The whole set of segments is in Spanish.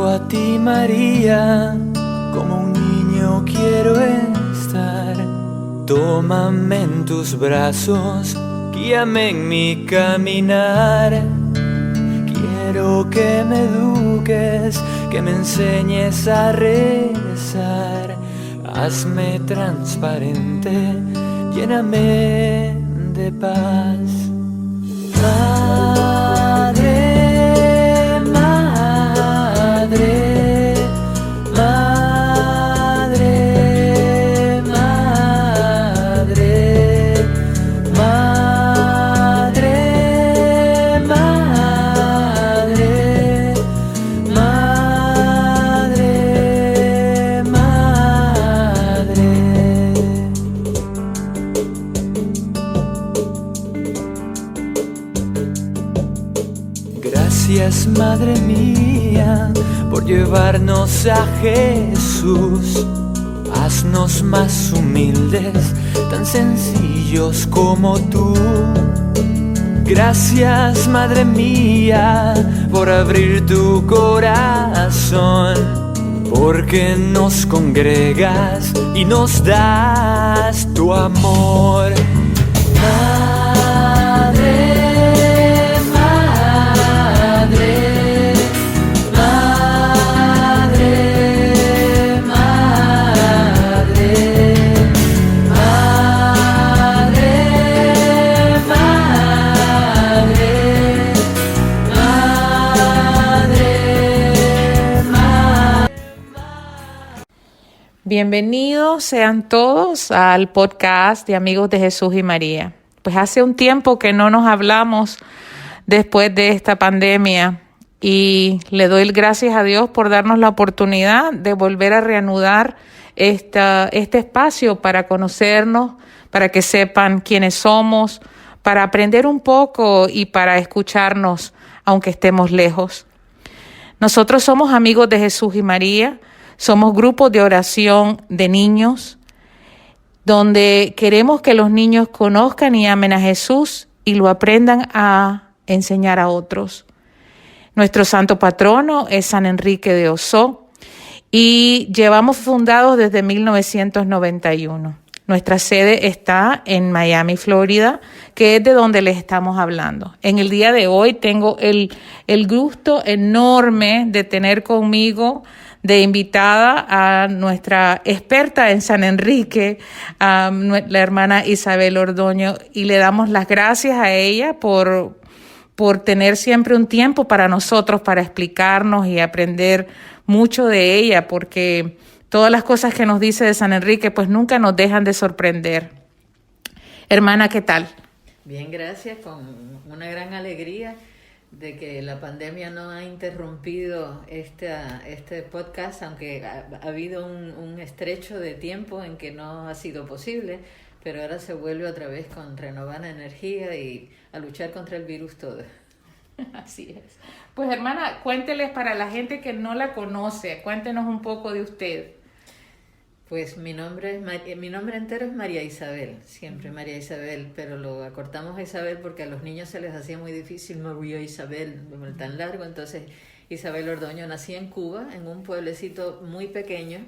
junto a ti, María, como un niño quiero estar. Tómame en tus brazos, guíame en mi caminar. Quiero que me eduques, que me enseñes a rezar. Hazme transparente, lléname de paz. Madre, madre, madre, madre, madre, madre, madre, madre. Gracias, Madre mía, por llevarnos a Jesús. Haznos más humildes, tan sencillos como tú. Gracias, Madre mía, por abrir tu corazón, porque nos congregas y nos das tu amor. Madre, madre, madre, madre, madre, madre, madre. Bienvenidos sean todos al podcast de Amigos de Jesús y María. Pues hace un tiempo que no nos hablamos después de esta pandemia y le doy gracias a Dios por darnos la oportunidad de volver a reanudar este espacio para conocernos, para que sepan quiénes somos, para aprender un poco y para escucharnos aunque estemos lejos. Nosotros somos Amigos de Jesús y María, somos grupos de oración de niños, donde queremos que los niños conozcan y amen a Jesús y lo aprendan a enseñar a otros. Nuestro santo patrono es San Enrique de Ossó y llevamos fundados desde 1991. Nuestra sede está en Miami, Florida, que es de donde les estamos hablando. En el día de hoy tengo el gusto enorme de tener conmigo de invitada a nuestra experta en San Enrique, la hermana Isabel Ordoño, y le damos las gracias a ella por tener siempre un tiempo para nosotros, para explicarnos y aprender mucho de ella, porque todas las cosas que nos dice de San Enrique pues nunca nos dejan de sorprender. Hermana, ¿qué tal? Bien, gracias, con una gran alegría de que la pandemia no ha interrumpido este podcast, aunque ha habido un estrecho de tiempo en que no ha sido posible, pero ahora se vuelve otra vez con renovada energía y a luchar contra el virus todo. Así es. Pues hermana, cuénteles para la gente que no la conoce, cuéntenos un poco de usted. Pues mi nombre entero es María Isabel, siempre María Isabel, pero lo acortamos a Isabel porque a los niños se les hacía muy difícil María Isabel, tan largo, entonces Isabel Ordoño. Nací en Cuba, en un pueblecito muy pequeño,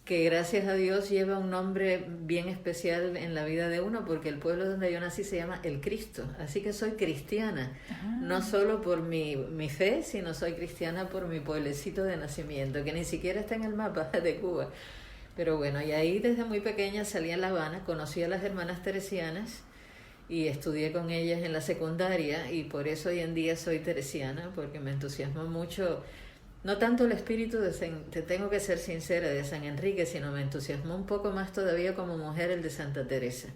que gracias a Dios lleva un nombre bien especial en la vida de uno, porque el pueblo donde yo nací se llama El Cristo, así que soy cristiana, no solo por mi fe, sino soy cristiana por mi pueblecito de nacimiento, que ni siquiera está en el mapa de Cuba. Pero bueno, y ahí desde muy pequeña salí a La Habana, conocí a las hermanas teresianas y estudié con ellas en la secundaria, y por eso hoy en día soy teresiana, porque me entusiasmó mucho, no tanto el espíritu te tengo que ser sincera, de San Enrique, sino me entusiasmó un poco más todavía como mujer el de Santa Teresa,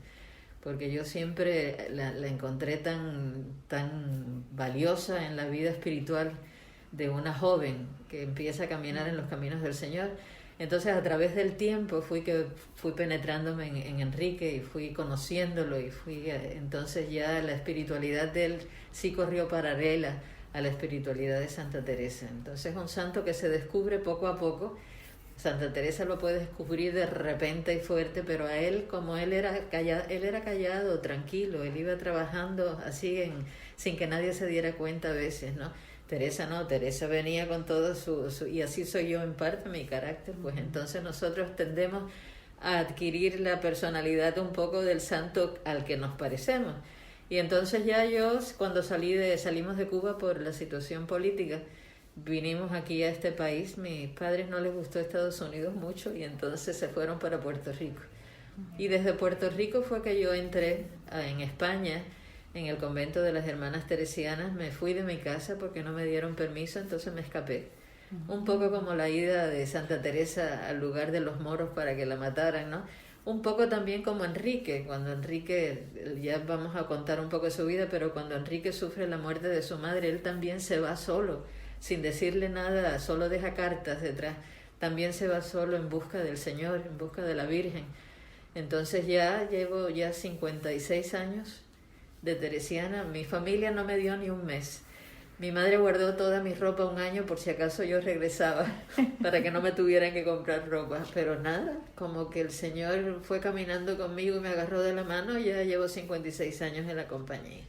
porque yo siempre la encontré tan valiosa en la vida espiritual de una joven que empieza a caminar en los caminos del Señor. Entonces a través del tiempo fui penetrándome en Enrique y fui conociéndolo, y entonces ya la espiritualidad de él sí corrió paralela a la espiritualidad de Santa Teresa. Entonces un santo que se descubre poco a poco. Santa Teresa lo puede descubrir de repente y fuerte, pero a él, como él era callado, tranquilo, él iba trabajando así sin que nadie se diera cuenta a veces, ¿no? Teresa no, Teresa venía con todo y así soy yo en parte, mi carácter, pues entonces nosotros tendemos a adquirir la personalidad un poco del santo al que nos parecemos. Y entonces ya yo, cuando salimos de Cuba por la situación política, vinimos aquí a este país, mis padres no les gustó Estados Unidos mucho y entonces se fueron para Puerto Rico. Y desde Puerto Rico fue que yo entré en España, en el convento de las Hermanas Teresianas. Me fui de mi casa porque no me dieron permiso, entonces me escapé. Un poco como la ida de Santa Teresa al lugar de los moros para que la mataran, ¿no? Un poco también como Enrique, cuando Enrique, ya vamos a contar un poco de su vida, pero cuando Enrique sufre la muerte de su madre, él también se va solo, sin decirle nada, solo deja cartas detrás. También se va solo en busca del Señor, en busca de la Virgen. Entonces ya llevo 56 años de teresiana. Mi familia no me dio ni un mes. Mi madre guardó toda mi ropa un año por si acaso yo regresaba, para que no me tuvieran que comprar ropa. Pero nada, como que el Señor fue caminando conmigo y me agarró de la mano. Ya llevo 56 años en la compañía.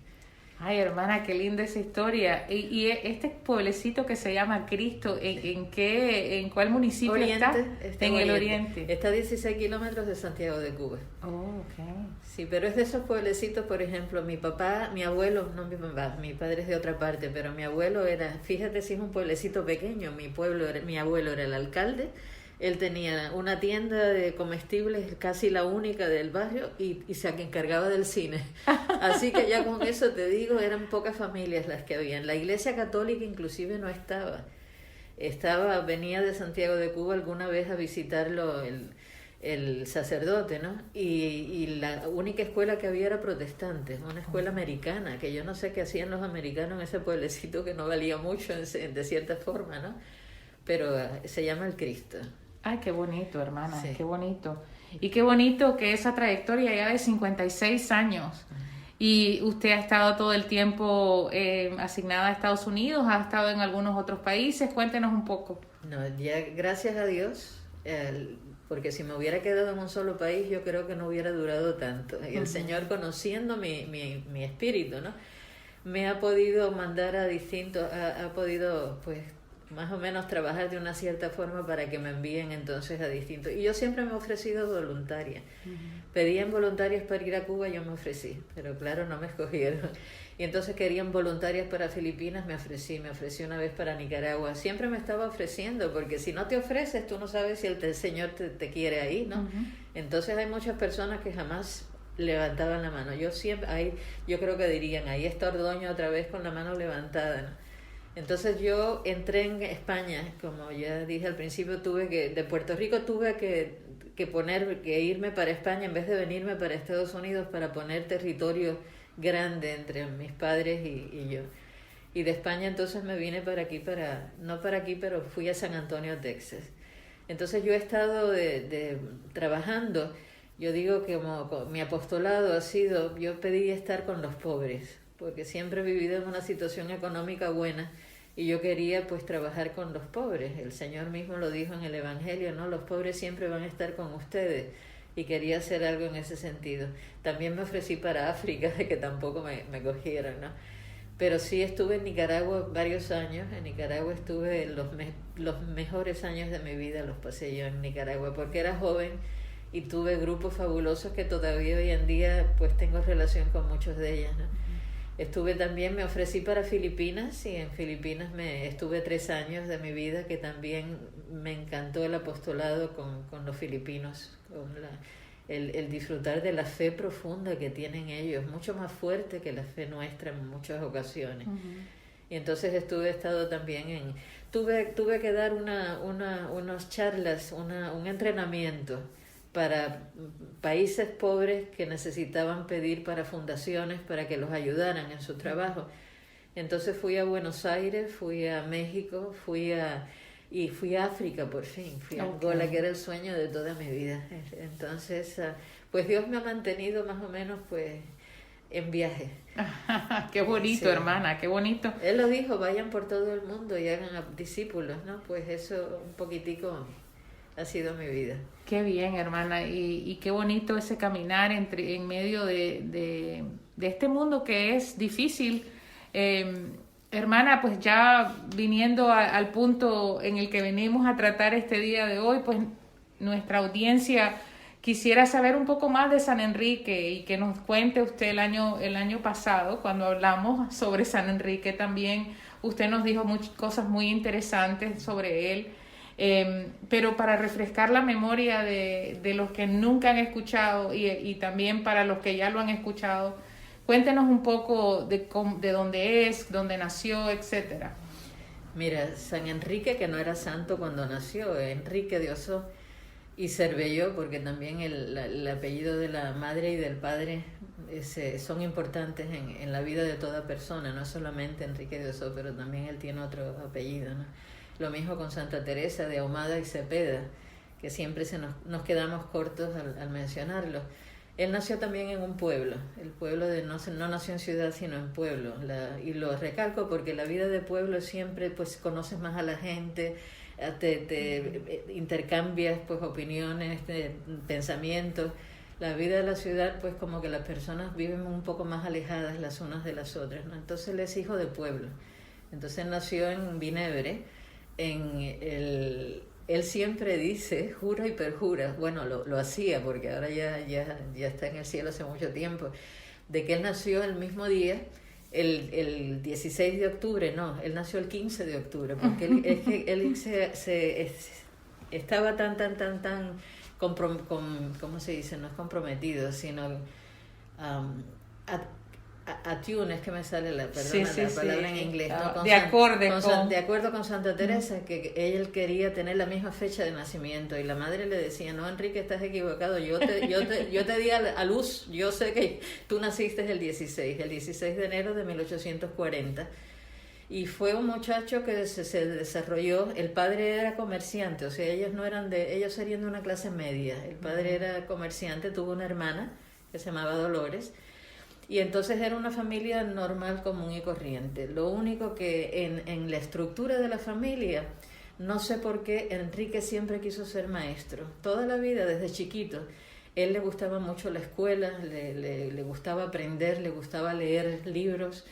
Ay, hermana, qué linda esa historia. Y este pueblecito que se llama Cristo, ¿en cuál municipio está? En el oriente. Está a 16 kilómetros de Santiago de Cuba. Oh, okay. Sí, pero es de esos pueblecitos, por ejemplo, mi abuelo, no mi papá, mi padre es de otra parte, pero mi abuelo era, fíjate si es un pueblecito pequeño, mi abuelo era el alcalde. Él tenía una tienda de comestibles, casi la única del barrio, y se encargaba del cine. Así que ya con eso te digo, eran pocas familias las que habían. La Iglesia Católica inclusive no estaba. Venía de Santiago de Cuba alguna vez a visitarlo el sacerdote, ¿no? Y la única escuela que había era protestante, una escuela americana, que yo no sé qué hacían los americanos en ese pueblecito que no valía mucho de cierta forma, ¿no? Pero se llama el Cristo. Ay, qué bonito, hermana, Sí. qué bonito. Y qué bonito que esa trayectoria ya de 56 años. Y usted ha estado todo el tiempo asignada a Estados Unidos, ha estado en algunos otros países. Cuéntenos un poco. No, ya gracias a Dios, porque si me hubiera quedado en un solo país, yo creo que no hubiera durado tanto. Y el Señor, conociendo mi espíritu, ¿no? Me ha podido mandar a distintos, ha podido, pues, más o menos trabajar de una cierta forma para que me envíen entonces a distintos. Y yo siempre me he ofrecido voluntaria. Pedían voluntarias para ir a Cuba, yo me ofrecí, pero claro, no me escogieron. Y entonces querían voluntarias para Filipinas, me ofrecí una vez para Nicaragua. Siempre me estaba ofreciendo, porque si no te ofreces, tú no sabes si el Señor te quiere ahí, ¿no? Entonces hay muchas personas que jamás levantaban la mano. Yo creo que dirían, ahí está Ordoño otra vez con la mano levantada, ¿no? Entonces yo entré en España, como ya dije al principio, de Puerto Rico tuve que irme para España en vez de venirme para Estados Unidos, para poner territorio grande entre mis padres y yo. Y de España entonces me vine no para aquí, pero fui a San Antonio, Texas. Entonces yo he estado trabajando, yo digo que como mi apostolado ha sido, yo pedí estar con los pobres, porque siempre he vivido en una situación económica buena y yo quería pues trabajar con los pobres. El Señor mismo lo dijo en el Evangelio, ¿no? Los pobres siempre van a estar con ustedes, y quería hacer algo en ese sentido. También me ofrecí para África, de que tampoco me cogieron, ¿no? Pero sí estuve en Nicaragua varios años. En Nicaragua estuve los mejores años de mi vida, los pasé yo en Nicaragua, porque era joven y tuve grupos fabulosos que todavía hoy en día pues tengo relación con muchos de ellas, ¿no? Me ofrecí para Filipinas, y en Filipinas estuve 3 años de mi vida, que también me encantó el apostolado con los filipinos, con el disfrutar de la fe profunda que tienen ellos, mucho más fuerte que la fe nuestra en muchas ocasiones. Y entonces tuve que dar unas charlas, un entrenamiento para países pobres que necesitaban pedir para fundaciones para que los ayudaran en su trabajo. Entonces fui a Buenos Aires, fui a México, fui a África por fin, fui a Angola, que era el sueño de toda mi vida. Entonces, pues Dios me ha mantenido más o menos pues en viaje. Qué bonito, sí. Hermana, qué bonito. Él lo dijo, vayan por todo el mundo y hagan discípulos, ¿no? Pues eso un poquitico ha sido mi vida. Qué bien, hermana, y qué bonito ese caminar en medio de este mundo que es difícil. Hermana, pues ya viniendo al punto en el que venimos a tratar este día de hoy, pues nuestra audiencia quisiera saber un poco más de San Enrique y que nos cuente usted el año pasado, cuando hablamos sobre San Enrique, también usted nos dijo muchas cosas muy interesantes sobre él. Pero para refrescar la memoria de los que nunca han escuchado y también para los que ya lo han escuchado, cuéntenos un poco de dónde es, dónde nació, etcétera. Mira, San Enrique, que no era santo cuando nació, Enrique de Ossó y Cervelló, porque también el apellido de la madre y del padre son importantes en la vida de toda persona, no solamente Enrique de Ossó, pero también él tiene otro apellido, ¿no? Lo mismo con Santa Teresa de Ahumada y Cepeda, que siempre nos quedamos cortos al mencionarlo. Él nació también en un pueblo, el pueblo no nació en ciudad sino en pueblo, y lo recalco porque la vida de pueblo siempre pues conoces más a la gente, te intercambias pues opiniones, pensamientos. La vida de la ciudad pues como que las personas viven un poco más alejadas las unas de las otras, ¿no? Entonces él es hijo de pueblo, entonces nació en Vinebre, él siempre dice, jura y perjura, bueno, lo hacía porque ahora ya está en el cielo hace mucho tiempo, de que él nació el mismo día, el 16 de octubre, no, él nació el 15 de octubre, porque él estaba tan, ¿cómo se dice? No es comprometido, sino attune, es que me sale la palabra en inglés, ¿no? De acuerdo con Santa Teresa, que él quería tener la misma fecha de nacimiento y la madre le decía, no, Enrique, estás equivocado, yo te di a luz, yo sé que tú naciste el 16 de enero de 1840 y fue un muchacho que se desarrolló. El padre era comerciante, o sea, ellos serían de una clase media, el padre era comerciante, tuvo una hermana que se llamaba Dolores. Y entonces era una familia normal, común y corriente. Lo único que en la estructura de la familia, no sé por qué, Enrique siempre quiso ser maestro. Toda la vida, desde chiquito. Él le gustaba mucho la escuela, le gustaba aprender, le gustaba leer libros.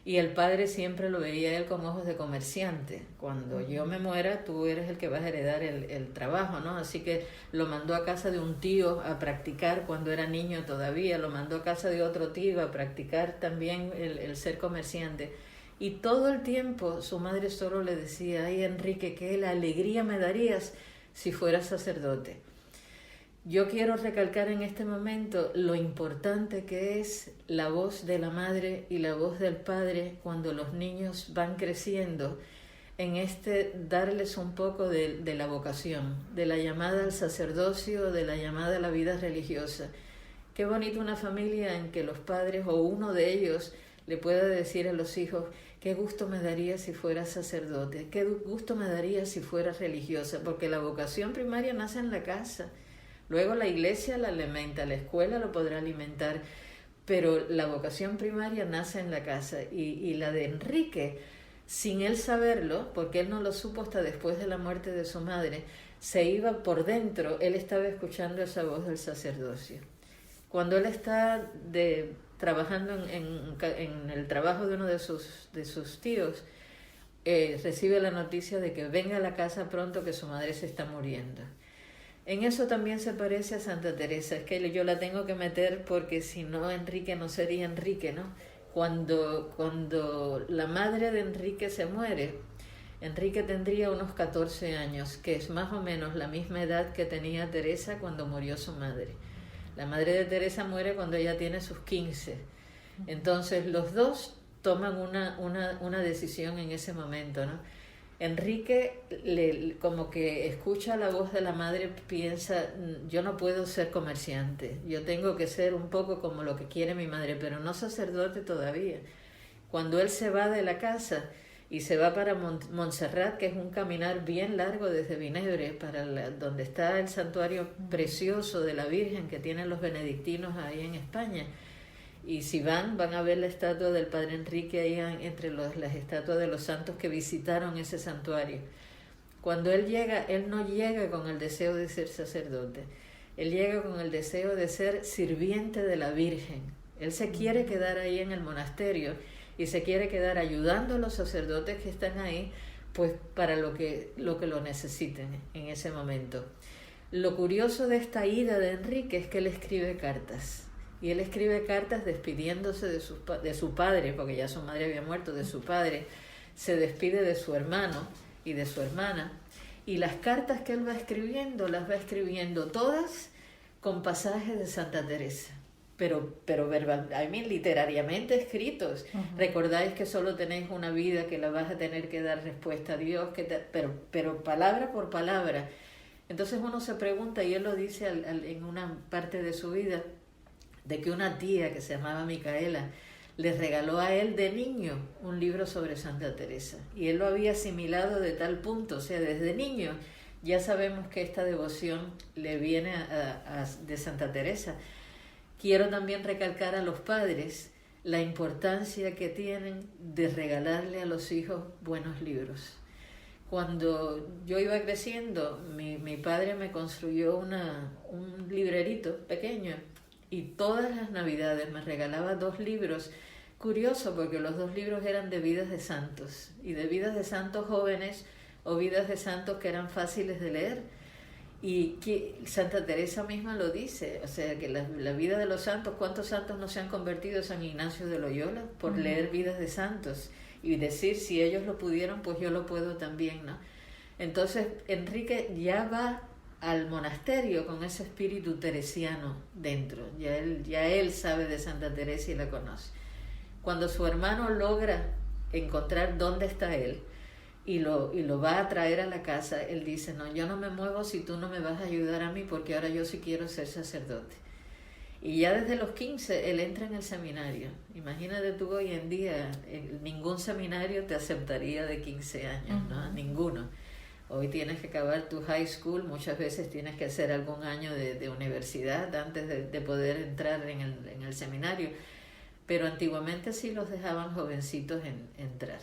Y el padre siempre lo veía a él con ojos de comerciante. Cuando yo me muera, tú eres el que vas a heredar el trabajo, ¿no? Así que lo mandó a casa de un tío a practicar cuando era niño todavía, lo mandó a casa de otro tío a practicar también el ser comerciante. Y todo el tiempo su madre solo le decía, ay Enrique, qué la alegría me darías si fueras sacerdote. Yo quiero recalcar en este momento lo importante que es la voz de la madre y la voz del padre cuando los niños van creciendo, en darles un poco de la vocación, de la llamada al sacerdocio, de la llamada a la vida religiosa. Qué bonito una familia en que los padres o uno de ellos le pueda decir a los hijos, qué gusto me daría si fuera sacerdote, qué gusto me daría si fuera religiosa, porque la vocación primaria nace en la casa. Luego la iglesia la alimenta, la escuela lo podrá alimentar, pero la vocación primaria nace en la casa. Y la de Enrique, sin él saberlo, porque él no lo supo hasta después de la muerte de su madre, se iba por dentro, él estaba escuchando esa voz del sacerdocio. Cuando él está trabajando en el trabajo de uno de sus tíos, recibe la noticia de que venga a la casa pronto, que su madre se está muriendo. En eso también se parece a Santa Teresa, es que yo la tengo que meter porque si no Enrique no sería Enrique, ¿no? Cuando la madre de Enrique se muere, Enrique tendría unos 14 años, que es más o menos la misma edad que tenía Teresa cuando murió su madre. La madre de Teresa muere cuando ella tiene sus 15. Entonces los dos toman una decisión en ese momento, ¿no? Enrique como que escucha la voz de la madre, piensa, yo no puedo ser comerciante, yo tengo que ser un poco como lo que quiere mi madre, pero no sacerdote todavía. Cuando él se va de la casa y se va para Montserrat, que es un caminar bien largo desde Vinebre, donde está el santuario precioso de la Virgen que tienen los benedictinos ahí en España. Y si van a ver la estatua del Padre Enrique ahí entre las estatuas de los santos que visitaron ese santuario. Cuando él llega, él no llega con el deseo de ser sacerdote, él llega con el deseo de ser sirviente de la Virgen. Él se quiere quedar ahí en el monasterio y se quiere quedar ayudando a los sacerdotes que están ahí, pues para lo que lo necesiten en ese momento. Lo curioso de esta ida de Enrique es que él escribe cartas. Y él escribe cartas despidiéndose de su padre, porque ya su madre había muerto, de su padre. Se despide de su hermano y de su hermana. Y las cartas que él va escribiendo, las va escribiendo todas con pasajes de Santa Teresa. Pero verbal, literariamente escritos. Recordáis que solo tenéis una vida, que la vas a tener que dar respuesta a Dios, pero palabra por palabra. Entonces uno se pregunta, y él lo dice en una parte de su vida, de que una tía que se llamaba Micaela le regaló a él de niño un libro sobre Santa Teresa, y él lo había asimilado de tal punto, o sea, desde niño ya sabemos que esta devoción le viene de Santa Teresa. Quiero también recalcar a los padres la importancia que tienen de regalarle a los hijos buenos libros. Cuando yo iba creciendo, mi padre me construyó un librerito pequeño, y todas las navidades me regalaba 2 libros. Curioso, porque los 2 libros eran de vidas de santos, y de vidas de santos jóvenes o vidas de santos que eran fáciles de leer. Y que Santa Teresa misma lo dice, o sea, que la vida de los santos, ¿cuántos santos no se han convertido? San Ignacio de Loyola, por leer vidas de santos y decir, si ellos lo pudieron, pues yo lo puedo también, ¿no? Entonces Enrique ya va al monasterio con ese espíritu teresiano dentro, ya él sabe de Santa Teresa y la conoce. Cuando su hermano logra encontrar dónde está él y lo va a traer a la casa, él dice, no, yo no me muevo si tú no me vas a ayudar a mí, porque ahora yo sí quiero ser sacerdote. Y ya desde los 15 él entra en el seminario. Imagínate tú hoy en día, ningún seminario te aceptaría de 15 años, ¿no? Ninguno. Hoy tienes que acabar tu high school, muchas veces tienes que hacer algún año de universidad antes de poder entrar en el seminario, pero antiguamente sí los dejaban jovencitos entrar.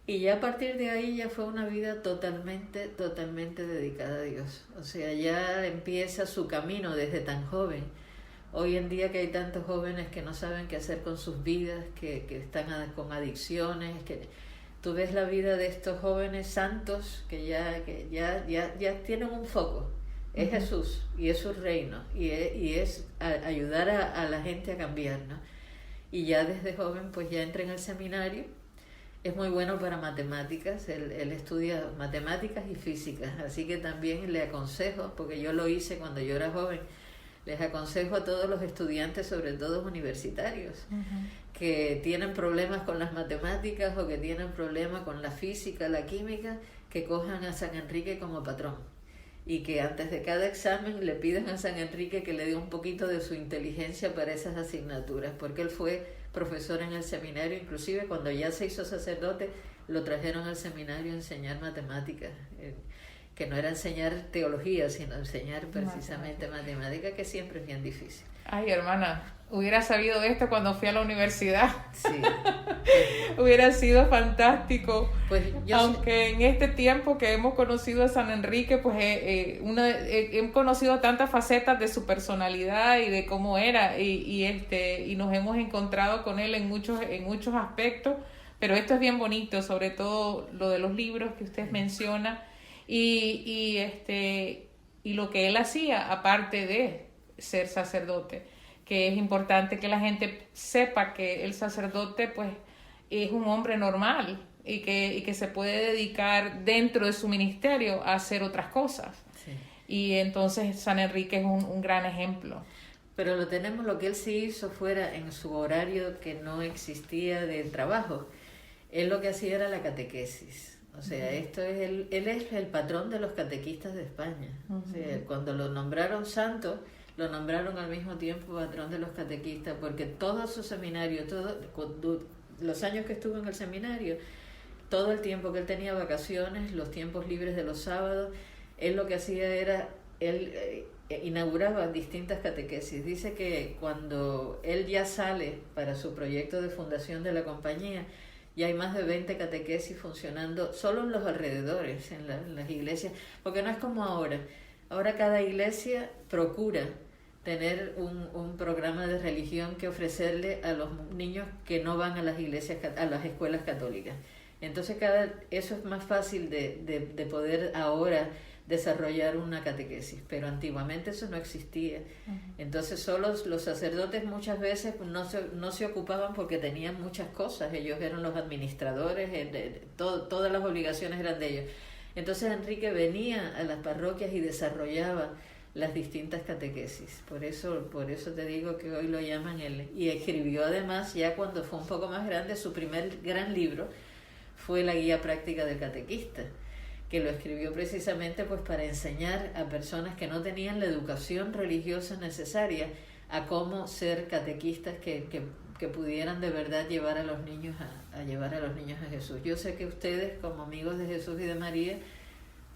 Y ya a partir de ahí ya fue una vida totalmente dedicada a Dios. O sea, ya empieza su camino desde tan joven. Hoy en día que hay tantos jóvenes que no saben qué hacer con sus vidas, que están con adicciones, que tú ves la vida de estos jóvenes santos que ya tienen un foco. Es Jesús y es su reino y es ayudar a la gente a cambiar, ¿no? Y ya desde joven pues ya entra en el seminario. Es muy bueno para matemáticas, él estudia matemáticas y físicas, así que también le aconsejo, porque yo lo hice cuando yo era joven, les aconsejo a todos los estudiantes, sobre todo universitarios, que tienen problemas con las matemáticas o que tienen problemas con la física, la química, que cojan a San Enrique como patrón y que antes de cada examen le pidan a San Enrique que le dé un poquito de su inteligencia para esas asignaturas, porque él fue profesor en el seminario, inclusive cuando ya se hizo sacerdote lo trajeron al seminario a enseñar matemáticas, que no era enseñar teología, sino enseñar precisamente matemáticas, que siempre es bien difícil. Ay, hermana, hubiera sabido esto cuando fui a la universidad. Sí. Hubiera sido fantástico. Pues aunque en este tiempo que hemos conocido a San Enrique, pues hemos conocido tantas facetas de su personalidad y de cómo era, y nos hemos encontrado con él en muchos aspectos, pero esto es bien bonito, sobre todo lo de los libros que usted menciona, y lo que él hacía aparte de ser sacerdote, que es importante que la gente sepa que el sacerdote pues es un hombre normal y que se puede dedicar dentro de su ministerio a hacer otras cosas. Sí. Y entonces San Enrique es un gran ejemplo. Pero lo que él sí hizo fuera en su horario que no existía de trabajo, él lo que hacía era la catequesis. O sea, él es el patrón de los catequistas de España. O sea, cuando lo nombraron santo, lo nombraron al mismo tiempo patrón de los catequistas, porque todo su seminario, los años que estuvo en el seminario, todo el tiempo que él tenía vacaciones, los tiempos libres de los sábados, él lo que hacía era, inauguraba distintas catequesis. Dice que cuando él ya sale para su proyecto de fundación de la compañía, ya hay más de 20 catequesis funcionando solo en los alrededores, en las iglesias, porque no es como ahora. Ahora cada iglesia procura tener un programa de religión que ofrecerle a los niños que no van a las iglesias, a las escuelas católicas. Entonces eso es más fácil de poder ahora desarrollar una catequesis, pero antiguamente eso no existía. Entonces solo los sacerdotes muchas veces no se ocupaban porque tenían muchas cosas, ellos eran los administradores, todas las obligaciones eran de ellos. Entonces Enrique venía a las parroquias y desarrollaba las distintas catequesis, por eso te digo que hoy lo llaman él. Y escribió además, ya cuando fue un poco más grande, su primer gran libro fue la Guía Práctica del Catequista, que lo escribió precisamente pues para enseñar a personas que no tenían la educación religiosa necesaria a cómo ser catequistas que pudieran de verdad llevar a los niños a Jesús. Yo sé que ustedes, como amigos de Jesús y de María,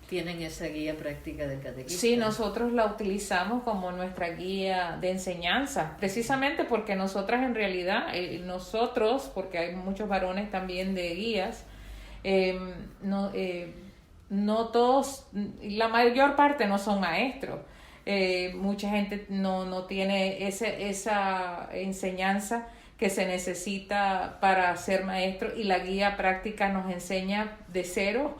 tienen esa guía práctica del catequista. Sí, nosotros la utilizamos como nuestra guía de enseñanza, precisamente porque nosotras en realidad, porque hay muchos varones también de guías, no todos, la mayor parte no son maestros. Mucha gente no tiene esa enseñanza que se necesita para ser maestro, y la guía práctica nos enseña de 0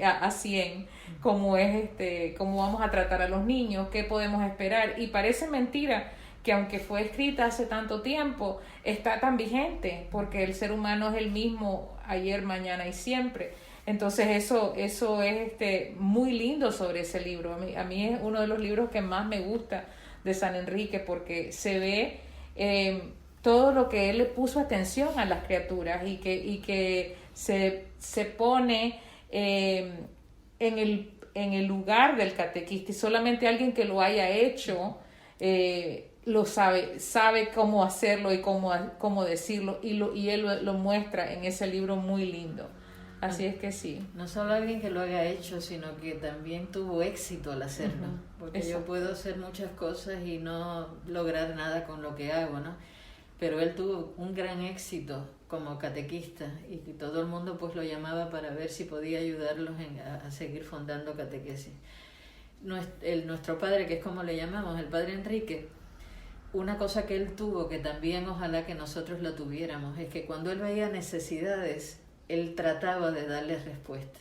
a 100 cómo vamos a tratar a los niños, qué podemos esperar. Y parece mentira que aunque fue escrita hace tanto tiempo, está tan vigente, porque el ser humano es el mismo ayer, mañana y siempre. Entonces eso es muy lindo sobre ese libro. A mí es uno de los libros que más me gusta de San Enrique, porque se ve todo lo que él le puso atención a las criaturas y que se pone en el lugar del catequista, y solamente alguien que lo haya hecho lo sabe cómo hacerlo y cómo decirlo, y él lo muestra en ese libro muy lindo. Así es que sí. No solo alguien que lo haya hecho, sino que también tuvo éxito al hacerlo. Porque exacto, yo puedo hacer muchas cosas y no lograr nada con lo que hago, ¿no? Pero él tuvo un gran éxito como catequista, y que todo el mundo pues lo llamaba para ver si podía ayudarlos a seguir fundando catequesis. Nuestro padre, que es como le llamamos, el padre Enrique, una cosa que él tuvo, que también ojalá que nosotros la tuviéramos, es que cuando él veía necesidades, él trataba de darles respuesta.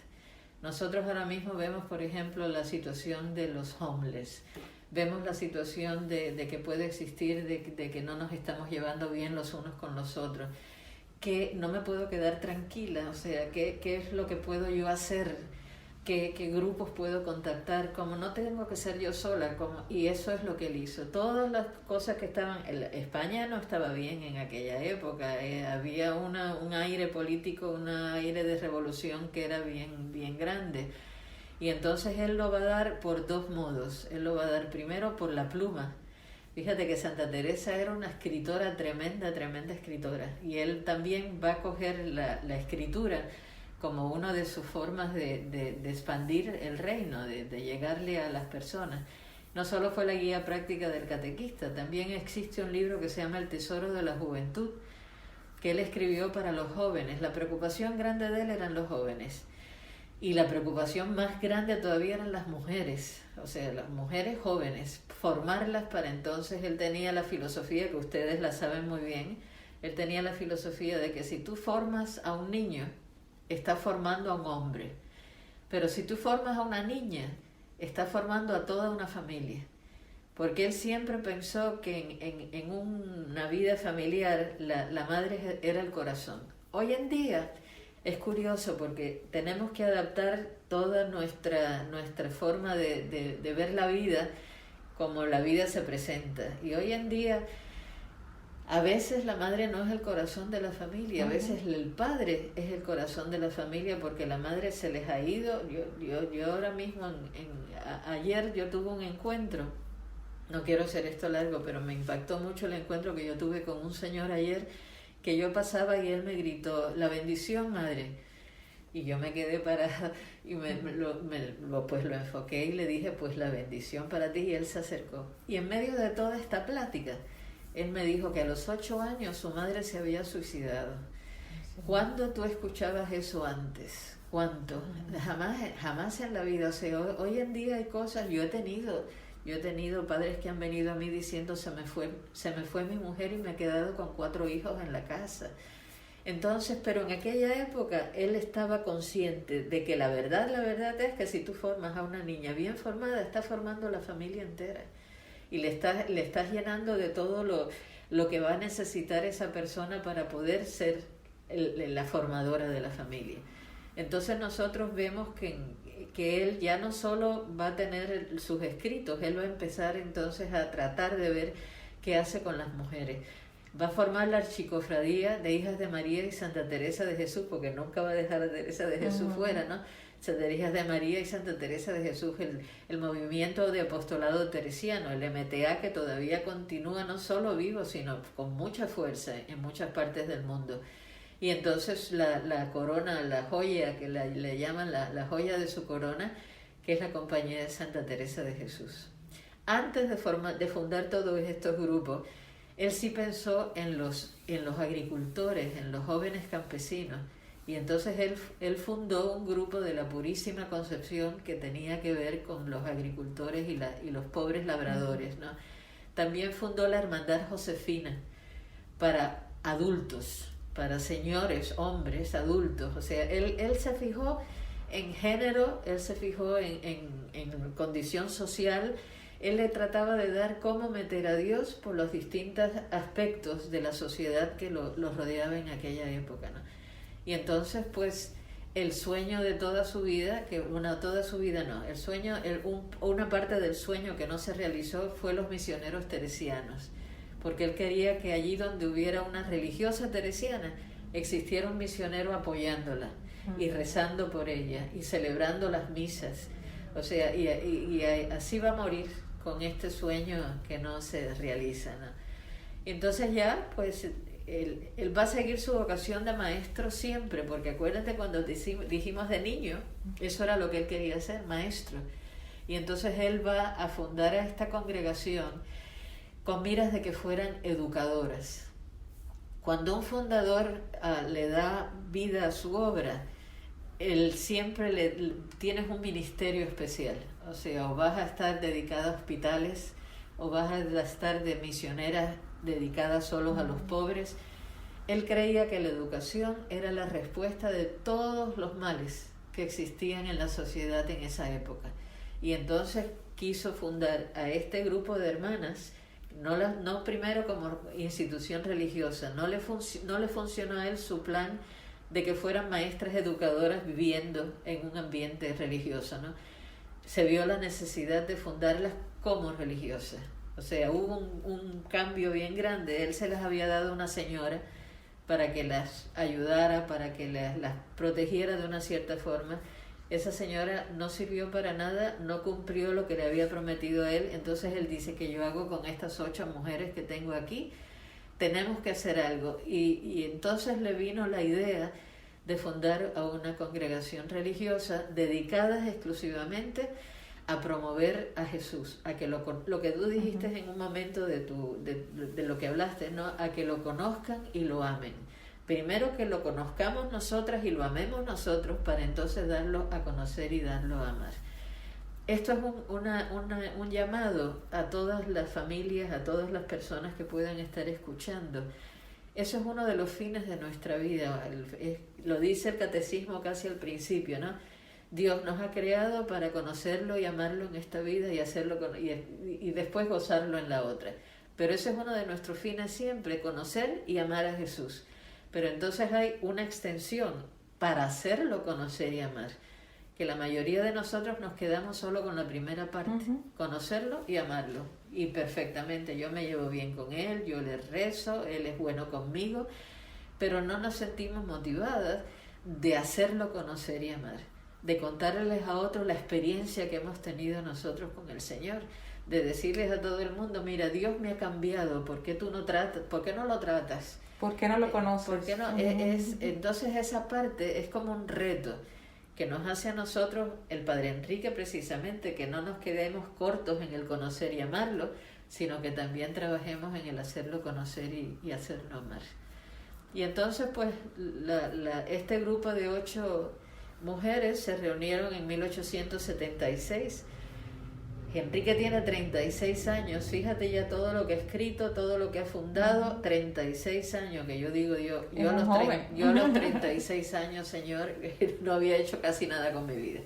Nosotros ahora mismo vemos, por ejemplo, la situación de los homeless. Vemos la situación de que puede existir, de que no nos estamos llevando bien los unos con los otros. Que no me puedo quedar tranquila, o sea, ¿qué es lo que puedo yo hacer? ¿Qué grupos puedo contactar? Como no tengo que ser yo sola, y eso es lo que él hizo. Todas las cosas que estaban... España no estaba bien en aquella época, había un aire político, un aire de revolución que era bien grande. Y entonces él lo va a dar por 2 modos. Él lo va a dar primero por la pluma. Fíjate que Santa Teresa era una escritora tremenda escritora. Y él también va a coger la escritura como una de sus formas de expandir el reino, de llegarle a las personas. No solo fue la guía práctica del catequista, también existe un libro que se llama El Tesoro de la Juventud, que él escribió para los jóvenes. La preocupación grande de él eran los jóvenes. Y la preocupación más grande todavía eran las mujeres, o sea, las mujeres jóvenes, formarlas para entonces. Él tenía la filosofía, que ustedes la saben muy bien, él tenía la filosofía de que si tú formas a un niño, estás formando a un hombre, pero si tú formas a una niña, estás formando a toda una familia, porque él siempre pensó que en una vida familiar la madre era el corazón. Hoy en día es curioso porque tenemos que adaptar toda nuestra forma de ver la vida como la vida se presenta. Y hoy en día a veces la madre no es el corazón de la familia, a veces el padre es el corazón de la familia, porque la madre se les ha ido. Yo ahora mismo, ayer yo tuve un encuentro, no quiero hacer esto largo, pero me impactó mucho el encuentro que yo tuve con un señor ayer, que yo pasaba y él me gritó: la bendición, madre. Y yo me quedé parada y pues lo enfoqué y le dije: pues la bendición para ti. Y él se acercó. Y en medio de toda esta plática, él me dijo que a los 8 años su madre se había suicidado. ¿Cuándo tú escuchabas eso antes? ¿Cuánto? Jamás en la vida. O sea, hoy en día hay cosas, yo he tenido Yo he tenido padres que han venido a mí diciendo se me fue mi mujer y me he quedado con 4 hijos en la casa. Entonces, pero en aquella época él estaba consciente de que la verdad es que si tú formas a una niña bien formada, estás formando la familia entera y le estás llenando de todo lo que va a necesitar esa persona para poder ser la formadora de la familia. Entonces nosotros vemos que él ya no solo va a tener sus escritos, él va a empezar entonces a tratar de ver qué hace con las mujeres. Va a formar la archicofradía de Hijas de María y Santa Teresa de Jesús, porque nunca va a dejar a Teresa de Jesús fuera, ¿no? De Hijas de María y Santa Teresa de Jesús, el movimiento de apostolado teresiano, el MTA, que todavía continúa no solo vivo, sino con mucha fuerza en muchas partes del mundo. Y entonces la corona, la joya, que le llaman la joya de su corona, que es la Compañía de Santa Teresa de Jesús. Antes de fundar todos estos grupos, él sí pensó en los agricultores, en los jóvenes campesinos, y entonces él fundó un grupo de la Purísima Concepción que tenía que ver con los agricultores y los pobres labradores, ¿no? También fundó la Hermandad Josefina para adultos, para señores, hombres, adultos. O sea, él se fijó en género, él se fijó en condición social. Él le trataba de dar cómo meter a Dios por los distintos aspectos de la sociedad que los rodeaba en aquella época, ¿no? Y entonces, pues, el sueño de toda su vida, una parte del sueño que no se realizó fue los misioneros teresianos, porque él quería que allí donde hubiera una religiosa teresiana existiera un misionero apoyándola y rezando por ella y celebrando las misas. O sea, y así va a morir con este sueño que no se realiza, ¿no? Entonces ya, pues, él va a seguir su vocación de maestro siempre, porque acuérdate cuando dijimos de niño, eso era lo que él quería ser, maestro. Y entonces él va a fundar a esta congregación con miras de que fueran educadoras. Cuando un fundador le da vida a su obra, él siempre tienes un ministerio especial. O sea, o vas a estar dedicada a hospitales, o vas a estar de misionera dedicada solos a los pobres. Él creía que la educación era la respuesta de todos los males que existían en la sociedad en esa época. Y entonces quiso fundar a este grupo de hermanas, no primero como institución religiosa, no le funcionó a él su plan de que fueran maestras educadoras viviendo en un ambiente religioso, ¿no? Se vio la necesidad de fundarlas como religiosas. O sea, hubo un cambio bien grande. Él se las había dado a una señora para que las ayudara, para que las protegiera de una cierta forma. Esa señora no sirvió para nada, no cumplió lo que le había prometido a él. Entonces él dice que yo hago con estas 8 mujeres que tengo aquí, tenemos que hacer algo. Y entonces le vino la idea de fundar a una congregación religiosa dedicada exclusivamente a promover a Jesús, a que lo que tú dijiste en un momento de lo que hablaste, ¿no? A que lo conozcan y lo amen. Primero que lo conozcamos nosotras y lo amemos nosotros, para entonces darlo a conocer y darlo a amar. Esto es un llamado a todas las familias, a todas las personas que puedan estar escuchando. Eso es uno de los fines de nuestra vida. Lo dice el catecismo casi al principio, ¿no? Dios nos ha creado para conocerlo y amarlo en esta vida y hacerlo y después gozarlo en la otra. Pero ese es uno de nuestros fines siempre, conocer y amar a Jesús. Pero entonces hay una extensión para hacerlo conocer y amar, que la mayoría de nosotros nos quedamos solo con la primera parte, conocerlo y amarlo. Y perfectamente, yo me llevo bien con él, yo le rezo, él es bueno conmigo, pero no nos sentimos motivadas de hacerlo conocer y amar, de contarles a otros la experiencia que hemos tenido nosotros con el Señor, de decirles a todo el mundo, mira, Dios me ha cambiado, ¿por qué tú no tratas? ¿Por qué no lo tratas? ¿Por qué no lo conoces? ¿Por qué no? Entonces esa parte es como un reto que nos hace a nosotros el Padre Enrique, precisamente, que no nos quedemos cortos en el conocer y amarlo, sino que también trabajemos en el hacerlo conocer y hacerlo amar. Y entonces, pues, este grupo de 8 mujeres se reunieron en 1876 Enrique tiene 36 años, fíjate ya todo lo que ha escrito, todo lo que ha fundado, 36 años, que yo digo, yo Es a un joven. los 36 años, señor, no había hecho casi nada con mi vida.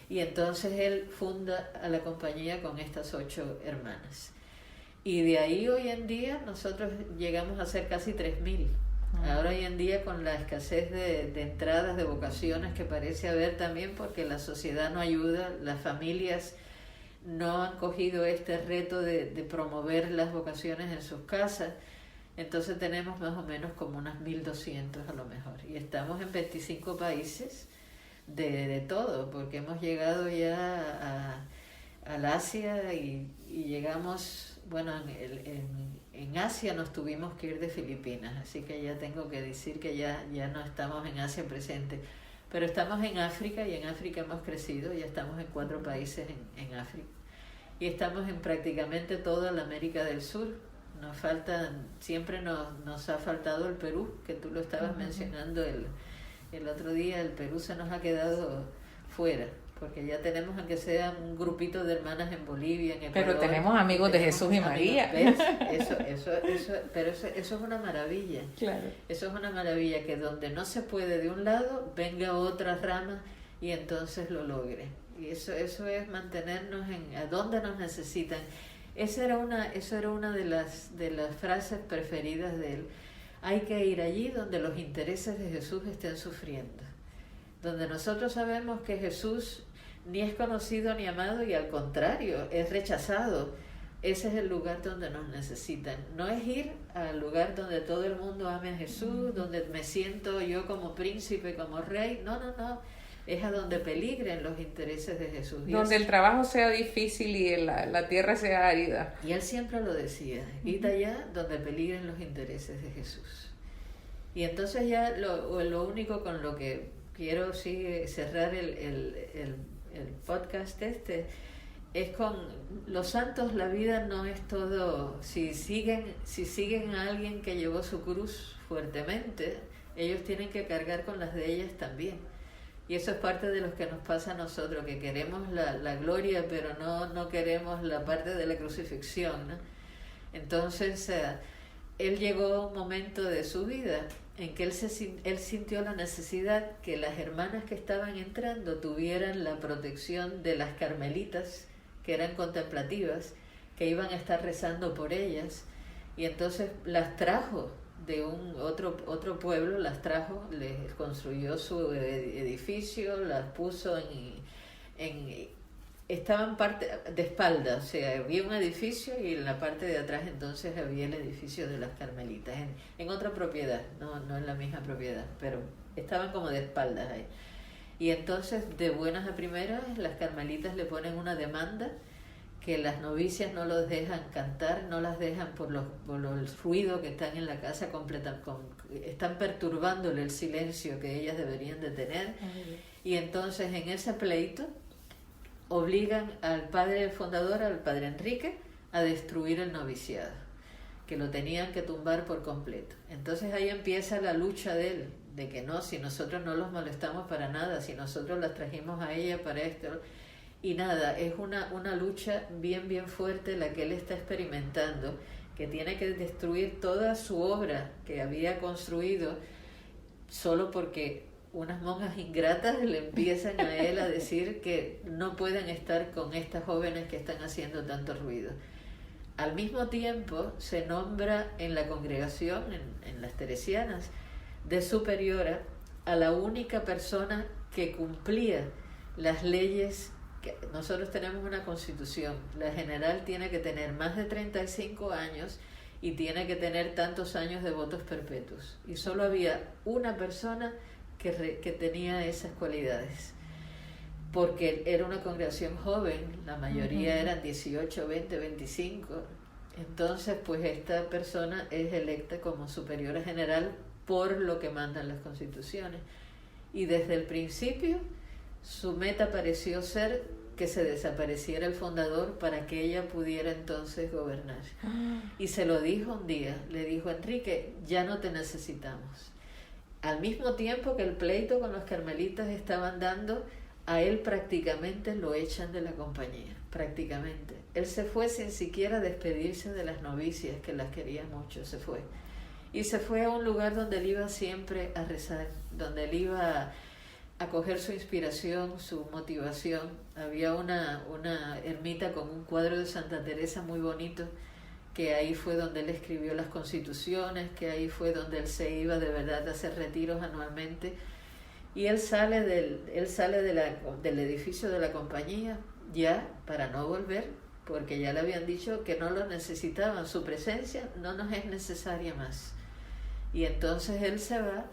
Y entonces él funda a la compañía con estas 8 hermanas. Y de ahí hoy en día nosotros llegamos a ser casi 3.000. Ahora hoy en día con la escasez de entradas, de vocaciones que parece haber también porque la sociedad no ayuda, las familias no han cogido este reto de promover las vocaciones en sus casas, entonces tenemos más o menos como unas 1.200 a lo mejor. Y estamos en 25 países de todo, porque hemos llegado ya al Asia y llegamos, bueno, en Asia nos tuvimos que ir de Filipinas, así que ya tengo que decir que ya no estamos en Asia presente, pero estamos en África y en África hemos crecido, ya estamos en 4 países en África y estamos en prácticamente toda la América del Sur. Nos faltan, siempre nos ha faltado el Perú, que tú lo estabas mencionando el otro día. El Perú se nos ha quedado fuera, porque ya tenemos aunque sea un grupito de hermanas en Bolivia, en Ecuador. Pero tenemos amigos de Jesús y María. ¿Ves? Pero eso es una maravilla. Claro. Eso es una maravilla, que donde no se puede de un lado, venga otra rama y entonces lo logre. Y eso es mantenernos a donde nos necesitan. Eso era una de las frases preferidas de él. Hay que ir allí donde los intereses de Jesús estén sufriendo, donde nosotros sabemos que Jesús ni es conocido ni amado y al contrario, es rechazado. Ese es el lugar donde nos necesitan. No es ir al lugar donde todo el mundo ame a Jesús, donde me siento yo como príncipe, como rey. No. Es a donde peligren los intereses de Jesús. Donde el trabajo sea difícil y la tierra sea árida. Y él siempre lo decía, id allá donde peligren los intereses de Jesús. Y entonces ya lo único con lo que quiero cerrar el podcast es con los santos. La vida no es todo. Si siguen a alguien que llevó su cruz fuertemente, ellos tienen que cargar con las de ellas también. Y eso es parte de lo que nos pasa a nosotros, que queremos la gloria, pero no queremos la parte de la crucifixión, ¿no? Entonces, él llegó a un momento de su vida en que él sintió la necesidad que las hermanas que estaban entrando tuvieran la protección de las carmelitas, que eran contemplativas, que iban a estar rezando por ellas, y entonces las trajo de otro pueblo, les construyó su edificio, las puso estaban parte de espaldas, o sea, había un edificio y en la parte de atrás entonces había el edificio de las carmelitas, en otra propiedad, no en la misma propiedad, pero estaban como de espaldas ahí. Y entonces, de buenas a primeras, las carmelitas le ponen una demanda que las novicias no los dejan cantar, no las dejan por los ruidos que están en la casa, están perturbándole el silencio que ellas deberían de tener. Y entonces en ese pleito obligan al padre fundador, al padre Enrique, a destruir el noviciado, que lo tenían que tumbar por completo. Entonces ahí empieza la lucha de él, de que no, si nosotros no los molestamos para nada, si nosotros las trajimos a ella para esto. Y nada, es una lucha bien fuerte la que él está experimentando, que tiene que destruir toda su obra que había construido solo porque unas monjas ingratas le empiezan a él a decir que no pueden estar con estas jóvenes que están haciendo tanto ruido. Al mismo tiempo se nombra en la congregación, en las teresianas, de superiora a la única persona que cumplía las leyes. Que nosotros tenemos una constitución, la general tiene que tener más de 35 años y tiene que tener tantos años de votos perpetuos, y solo había una persona que tenía esas cualidades, porque era una congregación joven, la mayoría eran 18, 20, 25, entonces pues esta persona es electa como superiora general por lo que mandan las constituciones, y desde el principio su meta pareció ser que se desapareciera el fundador para que ella pudiera entonces gobernar. Y se lo dijo un día, le dijo: Enrique, ya no te necesitamos. Al mismo tiempo que el pleito con los carmelitas estaban dando a él prácticamente lo echan de la compañía, prácticamente. Él se fue sin siquiera despedirse de las novicias, que las quería mucho, se fue. Y se fue a un lugar donde él iba siempre a rezar, donde él iba a coger su inspiración, su motivación. Había una ermita con un cuadro de Santa Teresa muy bonito, que ahí fue donde él escribió las constituciones, que ahí fue donde él se iba de verdad a hacer retiros anualmente. Y él sale del edificio de la compañía ya para no volver, porque ya le habían dicho que no lo necesitaban, su presencia no nos es necesaria más. Y entonces él se va,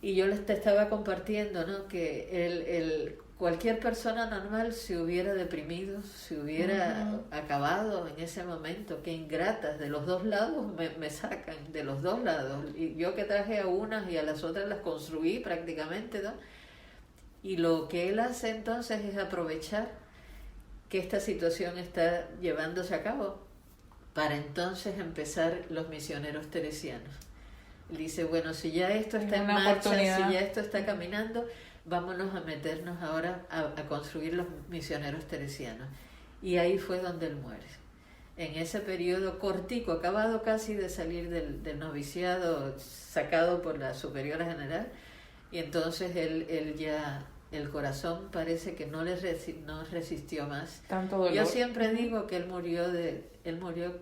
y yo te estaba compartiendo, ¿no?, que cualquier persona normal se hubiera deprimido, se hubiera acabado en ese momento. Qué ingratas, de los dos lados me sacan, de los dos lados. Y yo que traje a unas y a las otras las construí prácticamente, ¿no? Y lo que él hace entonces es aprovechar que esta situación está llevándose a cabo para entonces empezar los misioneros teresianos. Dice, bueno, si ya esto está en marcha, si ya esto está caminando, vámonos a meternos ahora a construir los misioneros teresianos. Y ahí fue donde él muere. En ese periodo cortico, acabado casi de salir del noviciado, sacado por la superiora general, y entonces él ya, el corazón parece que no resistió más. Tanto dolor. Yo siempre digo que él murió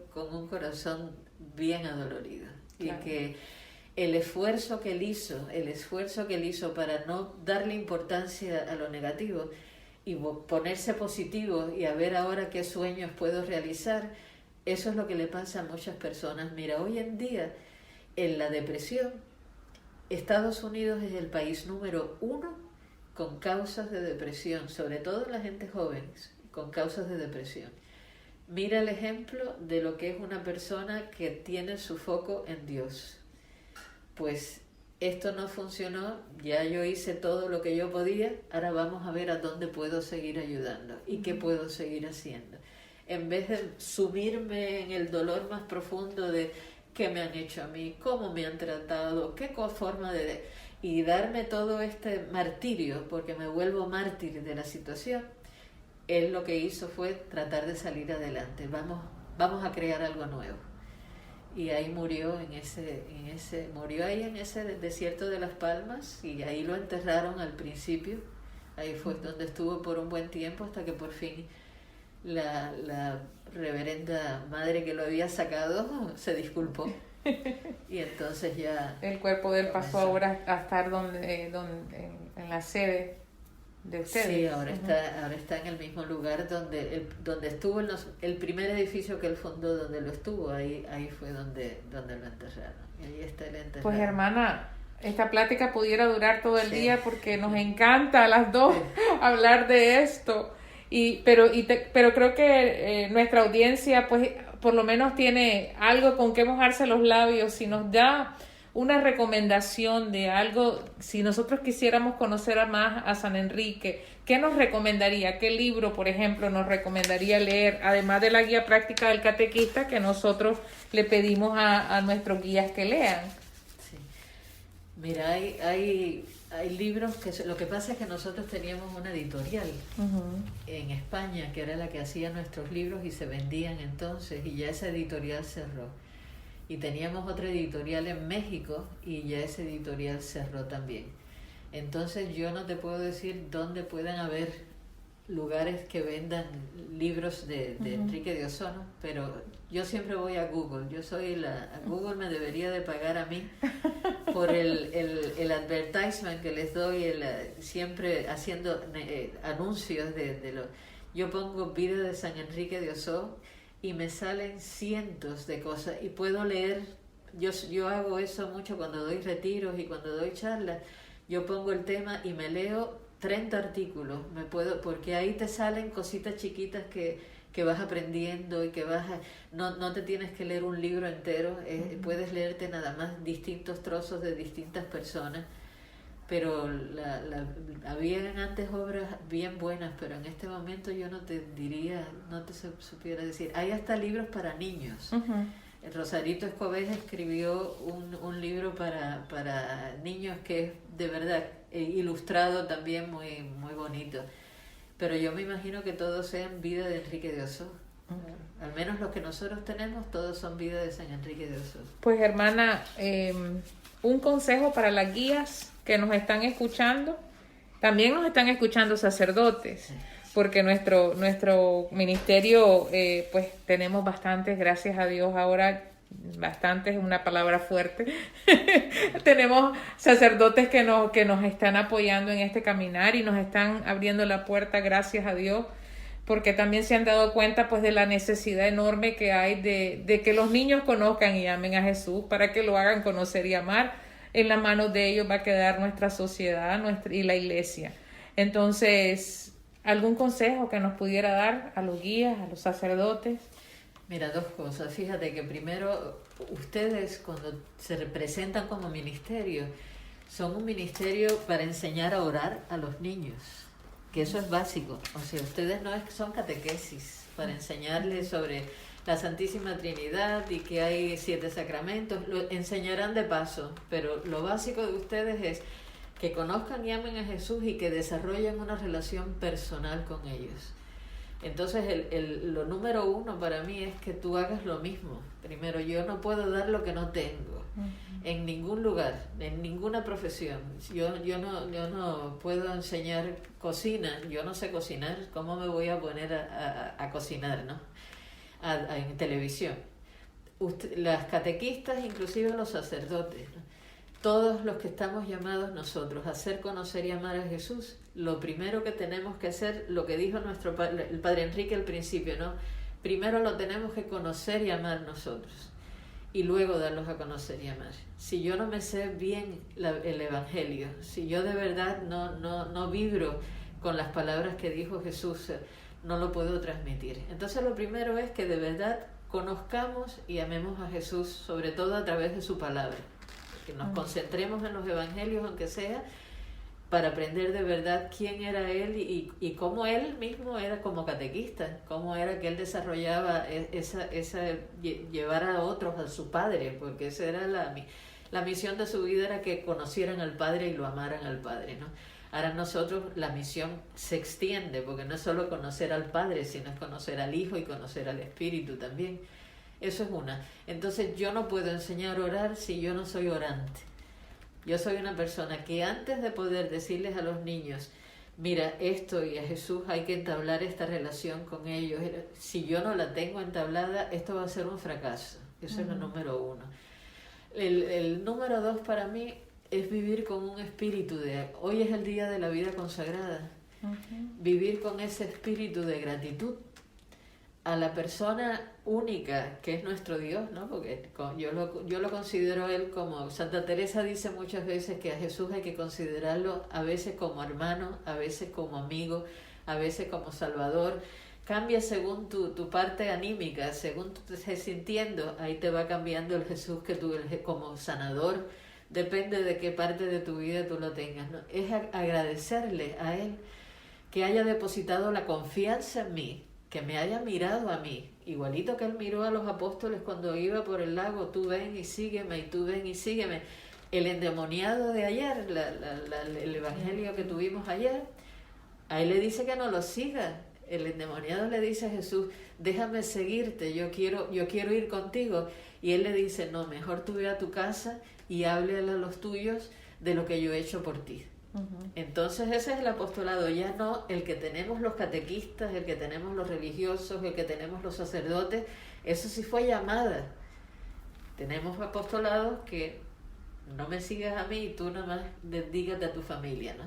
con un corazón bien adolorido. Claro. Y que el esfuerzo que él hizo para no darle importancia a lo negativo y ponerse positivo y a ver ahora qué sueños puedo realizar, eso es lo que le pasa a muchas personas. Mira, hoy en día, en la depresión, Estados Unidos es el país número 1 con causas de depresión, sobre todo la gente joven, con causas de depresión. Mira el ejemplo de lo que es una persona que tiene su foco en Dios. Pues esto no funcionó, ya yo hice todo lo que yo podía, ahora vamos a ver a dónde puedo seguir ayudando y qué puedo seguir haciendo. En vez de sumirme en el dolor más profundo de qué me han hecho a mí, cómo me han tratado, qué forma y darme todo este martirio, porque me vuelvo mártir de la situación, él lo que hizo fue tratar de salir adelante. Vamos a crear algo nuevo. Y ahí murió en ese desierto de Las Palmas, y ahí lo enterraron al principio. Ahí fue donde estuvo por un buen tiempo, hasta que por fin la reverenda madre que lo había sacado se disculpó. Y entonces ya el cuerpo de él pasó ahora a estar en la sede de ustedes. Sí, ahora está en el mismo lugar donde estuvo el primer edificio que él fundó, donde lo estuvo, ahí fue donde lo enterraron. Y ahí está el enterrado. Pues hermana, esta plática pudiera durar todo el día, porque nos encanta a las dos hablar de esto. Pero creo que nuestra audiencia, pues, por lo menos tiene algo con que mojarse los labios. Si nos da una recomendación de algo, si nosotros quisiéramos conocer más a San Enrique, ¿qué nos recomendaría? ¿Qué libro, por ejemplo, nos recomendaría leer? Además de la guía práctica del catequista, que nosotros le pedimos a nuestros guías que lean. Sí. Mira, hay libros lo que pasa es que nosotros teníamos una editorial en España, que era la que hacía nuestros libros y se vendían entonces, y ya esa editorial cerró. Y teníamos otra editorial en México y ya esa editorial cerró también. Entonces yo no te puedo decir dónde puedan haber lugares que vendan libros de Enrique de Osorno, pero yo siempre voy a Google. Google me debería de pagar a mí por el advertisement que les doy, siempre haciendo anuncios yo pongo vida de San Enrique de Osorno y me salen cientos de cosas y puedo leer. Yo hago eso mucho cuando doy retiros y cuando doy charlas. Yo pongo el tema y me leo 30 artículos, porque ahí te salen cositas chiquitas que vas aprendiendo y que no te tienes que leer un libro entero, puedes leerte nada más distintos trozos de distintas personas, pero habían antes obras bien buenas, pero en este momento yo no te supiera decir. Hay hasta libros para niños. Rosarito Escobedo escribió un libro para niños que es de verdad ilustrado también muy, muy bonito. Pero yo me imagino que todos sean vida de Enrique de Osos. Al menos los que nosotros tenemos, todos son vida de San Enrique de Osos. Pues hermana, un consejo para las guías que nos están escuchando. También nos están escuchando sacerdotes, porque nuestro ministerio, pues tenemos bastantes, gracias a Dios ahora, bastantes es una palabra fuerte. Tenemos sacerdotes que nos están apoyando en este caminar y nos están abriendo la puerta, gracias a Dios, porque también se han dado cuenta pues de la necesidad enorme que hay de que los niños conozcan y amen a Jesús, para que lo hagan conocer y amar. En las manos de ellos va a quedar nuestra sociedad y la iglesia. Entonces, ¿algún consejo que nos pudiera dar a los guías, a los sacerdotes? Mira, dos cosas. Fíjate que primero, ustedes cuando se representan como ministerio, son un ministerio para enseñar a orar a los niños, que eso es básico. O sea, ustedes no son catequesis para enseñarles sobre la Santísima Trinidad y que hay 7 sacramentos. Lo enseñarán de paso, pero lo básico de ustedes es que conozcan y amen a Jesús y que desarrollen una relación personal con ellos. Entonces lo número 1 para mí es que tú hagas lo mismo. Primero, yo no puedo dar lo que no tengo en ningún lugar, en ninguna profesión. Yo no puedo enseñar cocina, yo no sé cocinar. ¿Cómo me voy a poner a cocinar, no? En televisión? Las catequistas, inclusive los sacerdotes, ¿no? Todos los que estamos llamados nosotros a hacer conocer y amar a Jesús, lo primero que tenemos que hacer, lo que dijo el Padre Enrique al principio, ¿no? Primero lo tenemos que conocer y amar nosotros, y luego darlos a conocer y amar. Si yo no me sé bien el Evangelio, si yo de verdad no vibro con las palabras que dijo Jesús, no lo puedo transmitir. Entonces lo primero es que de verdad conozcamos y amemos a Jesús, sobre todo a través de su palabra. Que nos concentremos en los evangelios, aunque sea, para aprender de verdad quién era Él y cómo Él mismo era como catequista, cómo era que Él desarrollaba llevar a otros a su Padre, porque esa era la misión de su vida, era que conocieran al Padre y lo amaran al Padre, ¿no? Ahora nosotros la misión se extiende, porque no es solo conocer al Padre, sino es conocer al Hijo y conocer al Espíritu también. Eso es una. Entonces yo no puedo enseñar a orar si yo no soy orante. Yo soy una persona que antes de poder decirles a los niños, mira, esto y a Jesús hay que entablar esta relación con ellos, si yo no la tengo entablada, esto va a ser un fracaso. Eso es lo número 1. El número 2 para mí es vivir con un espíritu hoy es el día de la vida consagrada. Vivir con ese espíritu de gratitud a la persona única que es nuestro Dios, ¿no? Porque yo lo considero Él como Santa Teresa dice muchas veces que a Jesús hay que considerarlo a veces como hermano, a veces como amigo, a veces como Salvador. Cambia según tu parte anímica, según tú te estés sintiendo, ahí te va cambiando el Jesús que tú como sanador, depende de qué parte de tu vida tú lo tengas, ¿no? Es agradecerle a Él que haya depositado la confianza en mí, que me haya mirado a mí, igualito que Él miró a los apóstoles cuando iba por el lago, tú ven y sígueme, y tú ven y sígueme. El endemoniado de ayer, el evangelio que tuvimos ayer, a Él le dice que no lo siga. El endemoniado le dice a Jesús, déjame seguirte, yo quiero ir contigo. Y Él le dice, no, mejor tú ve a tu casa y háblale a los tuyos de lo que yo he hecho por ti. Entonces ese es el apostolado, ya no el que tenemos los catequistas, el que tenemos los religiosos, el que tenemos los sacerdotes, eso sí fue llamada. Tenemos apostolados que no me sigas a mí y tú nada más dedícate a tu familia, ¿no?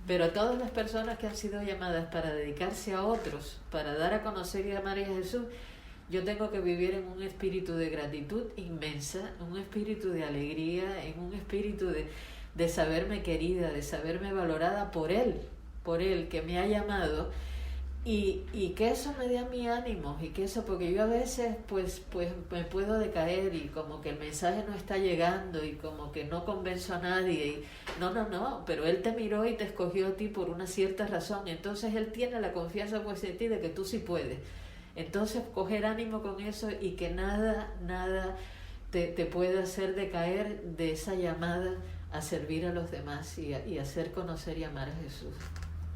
Pero todas las personas que han sido llamadas para dedicarse a otros, para dar a conocer y amar a Jesús, yo tengo que vivir en un espíritu de gratitud inmensa, en un espíritu de alegría, en un espíritu de saberme querida, de saberme valorada por Él que me ha llamado, y que eso me dé a mi ánimo, y que eso, porque yo a veces pues me puedo decaer y como que el mensaje no está llegando y como que no convenzo a nadie, y no, pero Él te miró y te escogió a ti por una cierta razón, entonces Él tiene la confianza pues en ti de que tú sí puedes. Entonces, coger ánimo con eso y que nada te pueda hacer decaer de esa llamada a servir a los demás y hacer conocer y amar a Jesús.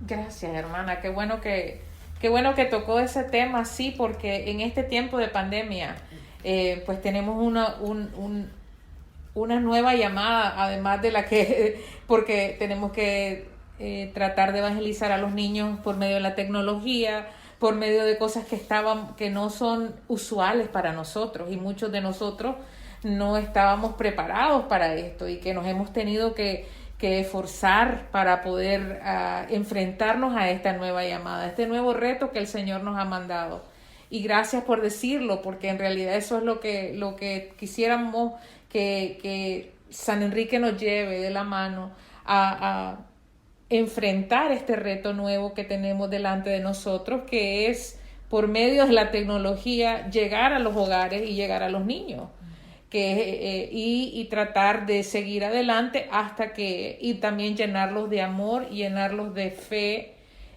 Gracias, hermana. Qué bueno que tocó ese tema, sí, porque en este tiempo de pandemia, pues tenemos una nueva llamada, además de la que, porque tenemos que tratar de evangelizar a los niños por medio de la tecnología, por medio de cosas que no son usuales para nosotros, y muchos de nosotros no estábamos preparados para esto y que nos hemos tenido que esforzar para poder enfrentarnos a esta nueva llamada, a este nuevo reto que el Señor nos ha mandado. Y gracias por decirlo, porque en realidad eso es lo que quisiéramos que San Enrique nos lleve de la mano a enfrentar este reto nuevo que tenemos delante de nosotros, que es por medio de la tecnología llegar a los hogares y llegar a los niños. Y tratar de seguir adelante y también llenarlos de amor, llenarlos de fe,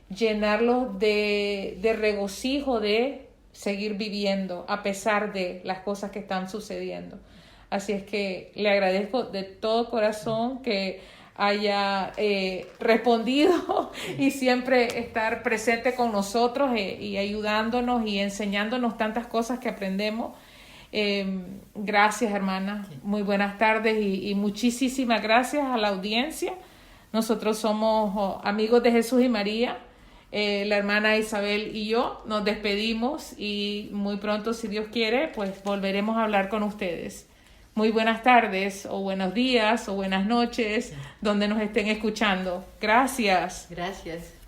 llenarlos de regocijo de seguir viviendo a pesar de las cosas que están sucediendo. Así es que le agradezco de todo corazón que haya respondido y siempre estar presente con nosotros y ayudándonos y enseñándonos tantas cosas que aprendemos. Gracias, hermana. Muy buenas tardes y muchísimas gracias a la audiencia. Nosotros somos amigos de Jesús y María. La hermana Isabel y yo nos despedimos y muy pronto, si Dios quiere, pues volveremos a hablar con ustedes. Muy buenas tardes o buenos días o buenas noches, donde nos estén escuchando. Gracias. Gracias.